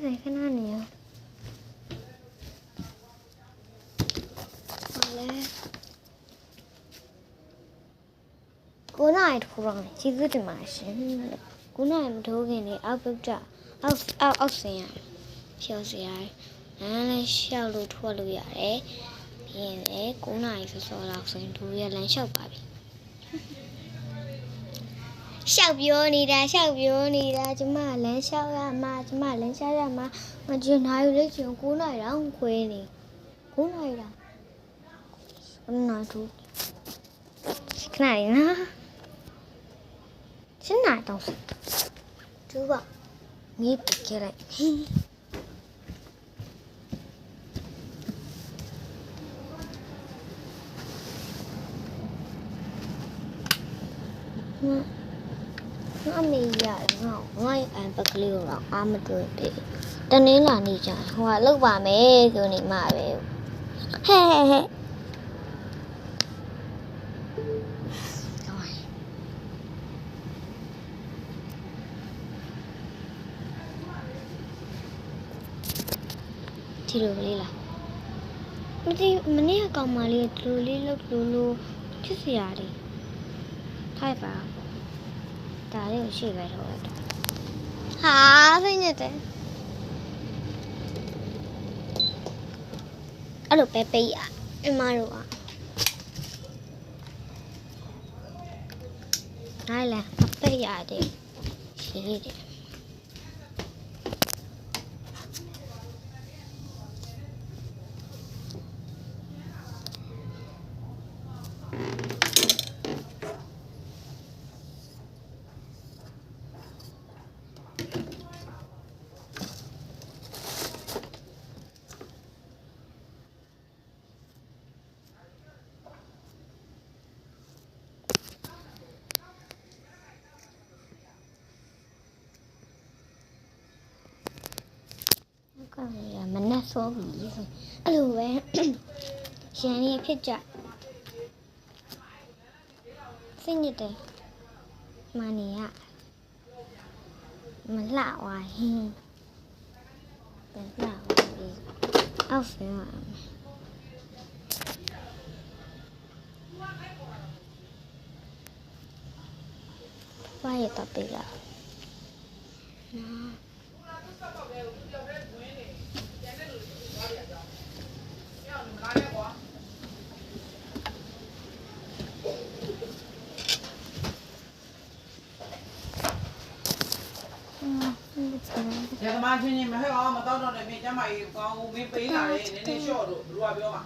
ဆိုင်ခဏနေရဟောလေကိုနိုင်ထူရောင်းကျေးဇူးတင်ပါရှင်ကိုနိုင်မထိုးခင်နေအောက်ပုတ်တာအောက်ဆင်ရဖြောစရာလမ်းလည်းလျှောက်လို့ထွက်လို့ရတယ်ပြီးရင်လည်းကိုနိုင်စောစောလောက်ဆိုရင်တို့ရလမ်းလျှောက်ပါပြီရှောက်ပြောနေတာကျမလမ်းလျှောက်ရမှာကျမလမ်းလျှောက်ရမှာမကျင်နိုင်လေကျင်9နိုင်တော့ခွေးနေ9နိုင်တော့9ထူခဏလေးနော်7နိုင်တော့သူကငေးပြခဲ့လိုက်အမေရတယ်ငါအန်ပကလေးတော့အာမတွေ့ပြီတနင်းလာနေကြဟိုကလောက်ပါမယ်ဆိုနေမှာပဲဟဲ့ဒီလိုလေးလားမသိမနေ့ကကောင်မလေးဒီလိုလေးလောက်လို့ချစ်စရာတွေထိုက်ပါဒါလေးကိုရှိပဲတော့ဟာသိနေတယ်အဲ့လိုပဲပေးရအမတို့ကနိုင်လားမပေးရတယ်ရှိတယ်မနဲ့စောပြီအဲ့လိုပဲရန်ရဖြစ်ကြစိတ်ညစ်တယ်မနေရမလှဝါဟင်းပြန်လှဝါပြီအောက်ဆင်းရဘာရတော့ပြီလားရသမားချင်းချင်းမဟဲ့အောင်မတော့တော့လည်းပြင်ကျမကြီးကောင်းဦးမင်းပေးလာတယ်နည်းနည်းလျှော့တော့ဘလူကပြောမှာ